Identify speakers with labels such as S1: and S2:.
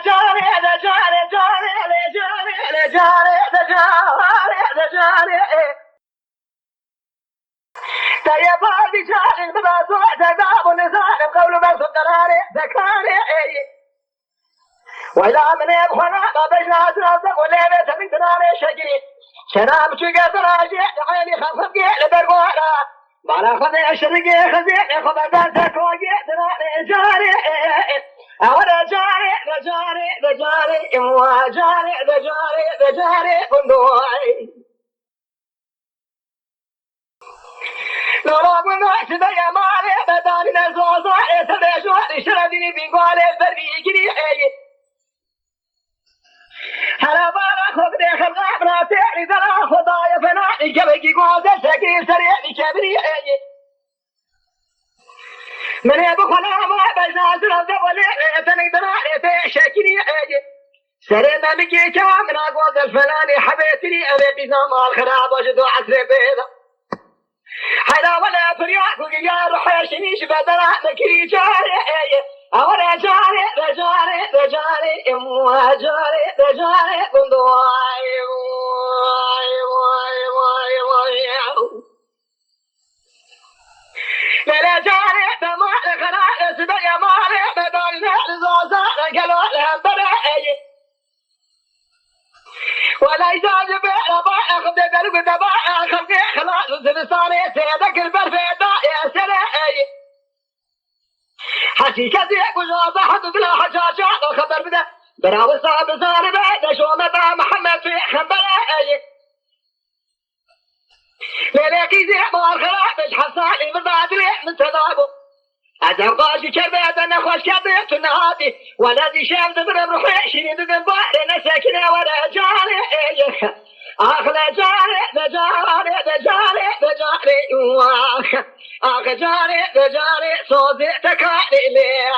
S1: جاري ذا جاري جاري جاري جاري ذا جاري ذا جاري تيا فادي جاري بباسوع تذاب ونزار قول من سكراني ذكراني وإذا من يبخنا بجنا أسرافك وليبت من تناني شجري شراب شقا تراجع عيني خفقي لبرقوانا معنا خذي أشرقي خزيني خبرداتك وقي تناني جاري أولا جاري رجاري رجاري إموا جاري رجاري رجاري بندوعي لولا بندوعي سبيا مالي بداني نزوزا يتبع شوالي شرديني بيقوالي بريقني هلا بارك وبدي خلق براتي ذرا خدايا فناني كبكي قوزة سكين سريعي كبري من يبخنا ما بجنا سرد ولي تنقدر عليه شكري سرنا بكي كامنا قوز الفلاني حبيتني أبي نظام الخراب وجدوا عسر بيضا حدا ولا فرياق وقيا روحي شنيش بدلا مكري جاري أولا جاري رجاري رجاري إموا جاري رجاري بندواي لا جاري دماء خناء سبيا مالي بدل زوزا قالوا لهم برأي ولا يزال بيع باع خذ درب دباع خلقي خلاص زلساني سيدك البرفيدا يا سرعي حسي كذيك وجوزا حد بلا حجاجة خبر بدا براوي صاحب زاري بعد شو مدى محمد في خبري ليلك يزيح مال خلاص مش حصالي بالبعد ليه من تضابه أدم قاشي كبيت أنا خوش كبيت النهادي ولا دي شام تضرب روحي شيني تذنبار أنا ساكنة ولا جاري أخلا جاري بجاري بجاري بجاري أخ جاري بجاري صوتي تكاري لي